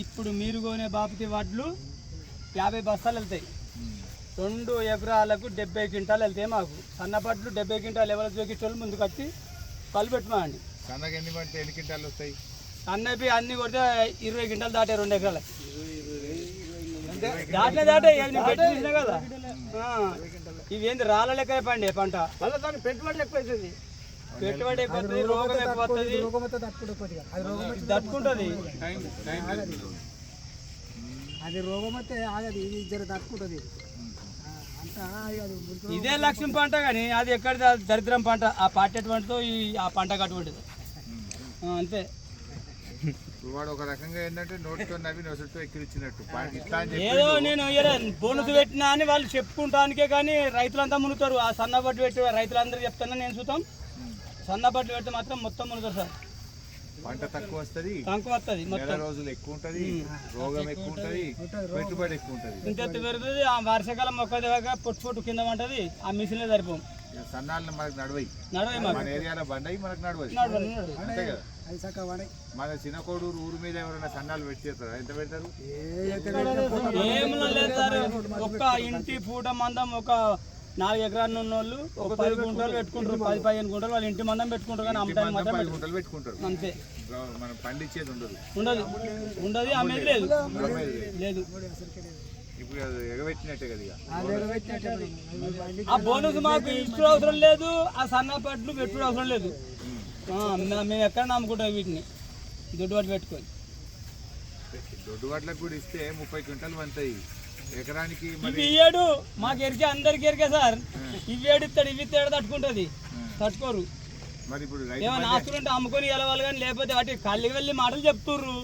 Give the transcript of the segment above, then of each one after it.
ఇప్పుడు మీరు కొనే బాపతి వడ్లు 50 బస్తాలు వెళ్తాయి. 2 ఎకరాలకు 70 క్వింటాలు వెళ్తాయి. మాకు సన్నపట్లు 70 క్వింటాలు ఎవరు జోకిచ్చోళ్ళు ముందుకు వచ్చి కళ్ళు పెట్టమండి. సన్నగా ఎన్ని క్వింటాలు వస్తాయి? సన్నవి అన్ని కొడితే 20 క్వింటాలు దాటే 2 ఎకరాలకి దాటే పెట్టిన కదా. ఇవేంది రాళ్ళ లెక్క అయిపోయింది పంట. పెట్టుబడి ఎక్కువ అవుతుంది, పెట్టుబడి ఎక్కువ వస్తుంది, రోగం ఎక్కువ వస్తుంది, తట్టుకుంటుంది. అది రోగం అయితే ఆగదు, ఇది జర తట్టుకుంటుంది. ఇదే లక్ష్యం పంట కానీ అది ఎక్కడ దరిద్రం పంట. ఆ పాటేటువంటితో ఆ పంటకు అటువంటిది అంతే. వాడు ఒక రకంగా ఏంటంటే నోటితో నవ్వి నొసటితో ఎక్కిరిచ్చినట్టు ఏదో నేను బోనస్ పెట్టినా అని వాళ్ళు చెప్పుకుంటానికే కానీ రైతులంతా మునుగుతారు. ఆ సన్నబట్టు పెట్టి రైతులందరూ చెప్తున్నా నేను చూద్దాం. సన్నబట్టు పెడితే మాత్రం మొత్తం మునుగుతారు సార్. పంట తక్కువ వస్తుంది, మొత్తం రోజులు ఎక్కువ ఉంటది, రోగం ఎక్కువ ఉంటది, పెట్టుబడి ఎక్కువ ఉంటది, ఇంత పెరుగుతుంది. ఆ వర్షాకాలం మొక్క దగ్గర పొట్టు కింద ఉంటది. ఆ మిషన్లే సరిపోం. సన్నాలు మనకు నడవయి మన ఏరియాలో బండయి మనకు నడవదు అంతే కదా. మన చిన్నకోడూరు ఊరు మీద ఎవరైనా సన్నాలు పెట్టేస్తారు, ఎంత పెడతారు? ఏమన్నా లేదు సార్. ఒక్క ఇంటి పూట మందం ఒక 4 ఎకరాలు ఉన్న వాళ్ళు ఒక 10 గుంటలు పెట్టుకుంటారు, 10-15 గుంటలు వాళ్ళ ఇంటి మందం పెట్టుకుంటారు. కానీ అమ్మటానికి మాత్రం 10 గుంటలు పెట్టుకుంటారు అంతే. మనం పండించేది ఉండదు, అమ్మేది లేదు. ఇప్పుడు ఎగబెట్టినట్టే కదా. ఆ బోనస్ మాకు ఇష్టం అవసరం లేదు, ఆ సన్నపట్లు పెట్టుడు అవసరం లేదు. మేము ఎక్కడ నమ్ముకుంటాం వీటిని దొడ్డుబాటు పెట్టుకొని. దొడ్డుబాట్లకు కూడా ఇస్తే 30 క్వింటాలు పంతాయి ఎకరానికి. ఇవి ఇయ్యాడు మాకు ఎరికే, అందరికి ఎరికే సార్. ఇవి ఏడిస్తాడు, ఇవి తేడా తట్టుకుంటుంది, తట్టుకోరు. మరి ఇప్పుడు ఏమైనా ఆస్తులు ఉంటే అమ్ముకొని వెళ్ళవాలి కానీ లేకపోతే వాటి కళ్ళకి వెళ్ళి మాటలు చెప్తుర్రు.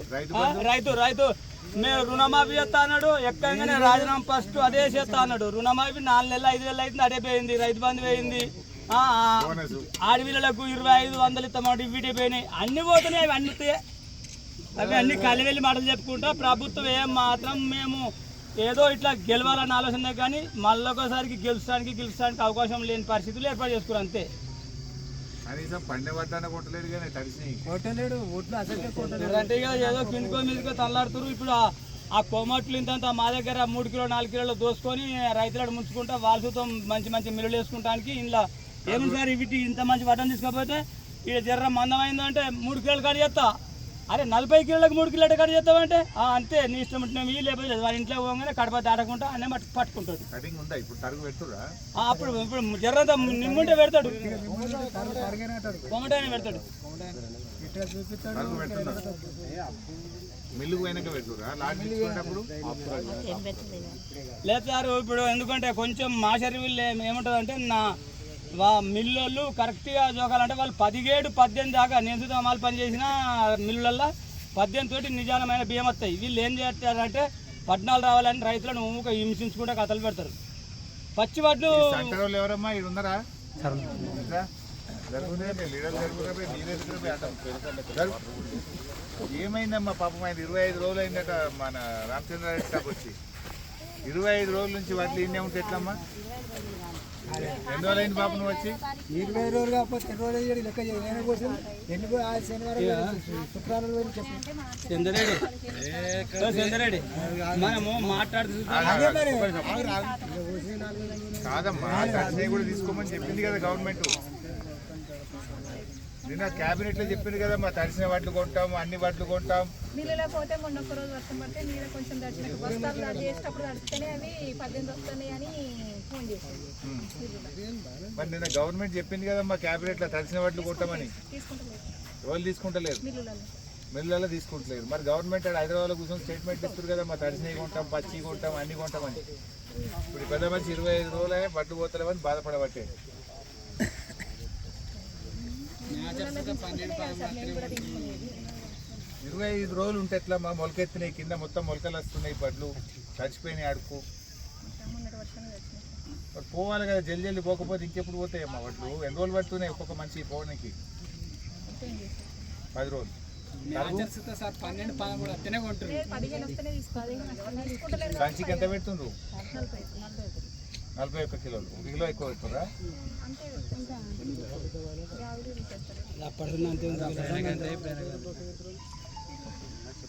రైతు మేము రుణమాఫీ చేస్తా అన్నాడు, ఎక్కగానే రాజీనామా ఫస్ట్ అదే చేస్తా అన్నాడు. రుణమాఫీ 4 నెలలు 5 నెలలు అయితే అదే పోయింది, రైతు బంధు పోయింది. ఆడపిల్లలకు 2500 ఇస్తామంటే వీటి పోయినాయి, అన్ని పోతున్నాయి. అవి అన్ని కళ్ళి వెళ్ళి మాటలు చెప్పుకుంటా ప్రభుత్వం ఏం మాత్రం మేము ఏదో ఇట్లా గెలవాలన్న ఆలోచన కానీ మళ్ళొకసారికి గెలుస్తానికి అవకాశం లేని పరిస్థితులు ఏర్పాటు చేసుకున్నారు అంతే. అంటే ఏదో కిందికో మీదకో తల్లాడుతారు. ఇప్పుడు ఆ కోమట్లు ఇంత మా దగ్గర 3 కిలో 4 కిలోలు దోసుకొని రైతులను ముంచుకుంటా వాళ్ళతో మంచి మిల్లులు వేసుకుంటానికి ఇంట్లో ఏముంది సార్. వీటి ఇంత మంచి వడ్డం తీసుకోకపోతే ఇక జర్ర మందం అయిందంటే 3 కిలోలు కట్ చేస్తా. అరే 40 కిలోలకు 3 కిలోలు కట్ చేస్తామంటే అంతే నీ ఇష్టం ఉంటున్నాం. లేకపోతే వాళ్ళ ఇంట్లో పోగానే కడప దాటకుండా అన్నీ పట్టుకుంటాడు. అప్పుడు జర్రంతా నిమ్ముంటే పెడతాడు, కొమ్మటైనా పెడతాడు. లేదు సార్. ఇప్పుడు ఎందుకంటే కొంచెం మాషరి వీళ్ళు ఏముంటుంది అంటే మిల్లు కరెక్ట్గా జోకాలంటే వాళ్ళు 17-18 దాకా నేను చూద్దాం వాళ్ళు పనిచేసిన మిల్లులలో 18 తోటి నిజానమైన బియ్యం వస్తాయి. వీళ్ళు ఏం చేస్తారంటే 14 రావాలని రైతులను ఊముక హింసించుకుంటే కథలు పెడతారు. పచ్చి వడ్లు ఏమైందమ్మా పాపం ఆయన 25 రోజులు అయిందట మన రామచంద్రారెడ్డి స్టాప్ వచ్చి. 25 రోజుల నుంచి వడ్లు ఇన్నే ఉంటే ఎట్లమ్మా? 2 రోజులు అయింది పాప నువ్వు వచ్చి. 20 రోజులు కాకపోతే 2 రోజులు లెక్క చంద్రెడ్డి మనము కాదమ్మా, కూడా తీసుకోమని చెప్పింది కదా గవర్నమెంట్. నిన్న క్యాబినెట్ లో చెప్పింది కదా మా తడిసిన వడ్లు కొంటాం, అన్ని వడ్లు కొంటాం. నీళ్ళలో పోతే మొన్న ఒక రోజు వర్షం పడితే నీళ్ళ కొంచెం దర్శనం బస్తాలు చేసేటప్పుడు తడిస్తేనే అవి 18 వస్తున్నాయి అని ఫోన్ చేశారు. మరి నిన్న గవర్నమెంట్ చెప్పింది కదా మా క్యాబినెట్ లో తడిసిన వడ్లు కొంటామని. ఎవరు తీసుకుంటలేరు, మిల్లులలో తీసుకుంటలేరు. మరి గవర్నమెంట్ హైదరాబాద్ లో కూర్చొని స్టేట్మెంట్ ఇస్తారు కదా మా తడిసినవి కొంటాం, పచ్చి కొంటాం, అన్ని కొంటామని. ఇప్పుడు పెద్ద మంచి 25 రోజులే బడ్లు పోతలేమని బాధపడబట్టే. 25 రోజులు ఉంటే ఎట్లా మా మొలకెత్తినాయి, కింద మొత్తం మొలకలు వస్తున్నాయి, బడ్లు చచ్చిపోయినాయి. అడుపు పోవాలి కదా, జల్ది పోకపోతే ఇంకెప్పుడు పోతాయమ్మా వడ్లు? ఎన్ని రోజులు పడుతున్నాయి ఒక్కొక్క మనిషి పోవడానికి? 10 రోజులు. సంచికి ఎంత పెడుతుండ్రు? 41 కిలోలు. 1 కిలో ఎక్కువ పెడుతురా?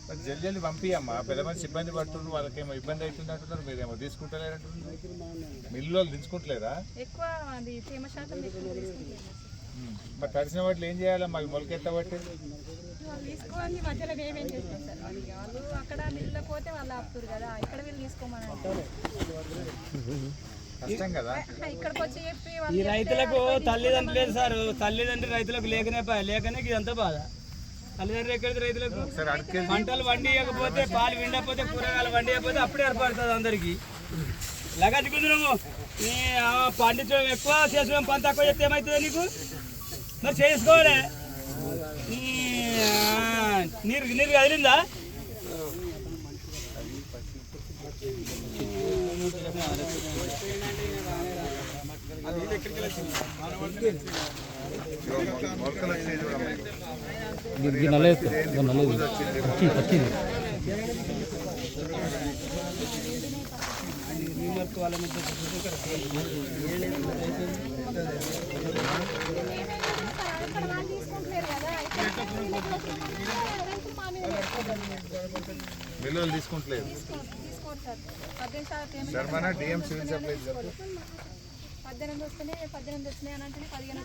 మరి జల్దీ పంపియమ్మా, పెద్ద మంది ఇబ్బంది పడుతుండ్రు, వాళ్ళకేమో ఇబ్బంది అవుతుంది అంటున్నారు, మీరేమో తీసుకుంటలేరంటున్నారు. మిల్లు వాళ్ళు తీసుకుంటలేదా? ఎక్కువ అది తేమ శాతం ఎక్కువ తీసుకుంటున్నారు. మరి తడిసిన వాటిలో ఏం చేయాలమ్మా, అవి మొలకెత్తబట్టి? వాళ్ళు తీసుకోవాలి మధ్యలో మేమేం చేస్తాం సార్, వాళ్ళు అక్కడ మిల్లులో పోతే వాళ్ళు ఆపుతారు కదా, ఇక్కడ వీళ్ళు తీసుకోమని అంటారు. కష్టం కదా. ఇక్కడికి వచ్చి చెప్పి ఈ వాళ్ళు రైతులకు తల్లిదండ్రులు లేదు సార్, తల్లిదండ్రులు రైతులకు లేకనే ఇదంతా బాధ. తల్లిదండ్రులు ఎక్కడికి రైతులకు సరే అడిగే పంటలు వండియకపోతే, పాలు విండకపోతే, కూరగాయలు వండియకపోతే అప్పుడే ఏర్పడుతుంది అందరికి. లగచ్చుకుంటున్నాము పండించడం ఎక్కువ, చేసుకోవడం పని తక్కువ చెప్తే ఏమవుతుంది నీకు? మరి చేసుకోవాలి. నీరు నీరు కదిలిందా? మొలకలు వచ్చేది చూడమ్మా. ఇక్కడ వాళ్ళు తీసుకుంటలేరు కదా, మిల్లులు తీసుకుంటలేదు. తీసుకోండి సార్. 18 శర్మన డిఎం సివిల్ సప్లైస్ 18 వస్తున్నాయి అని అంటేనే 15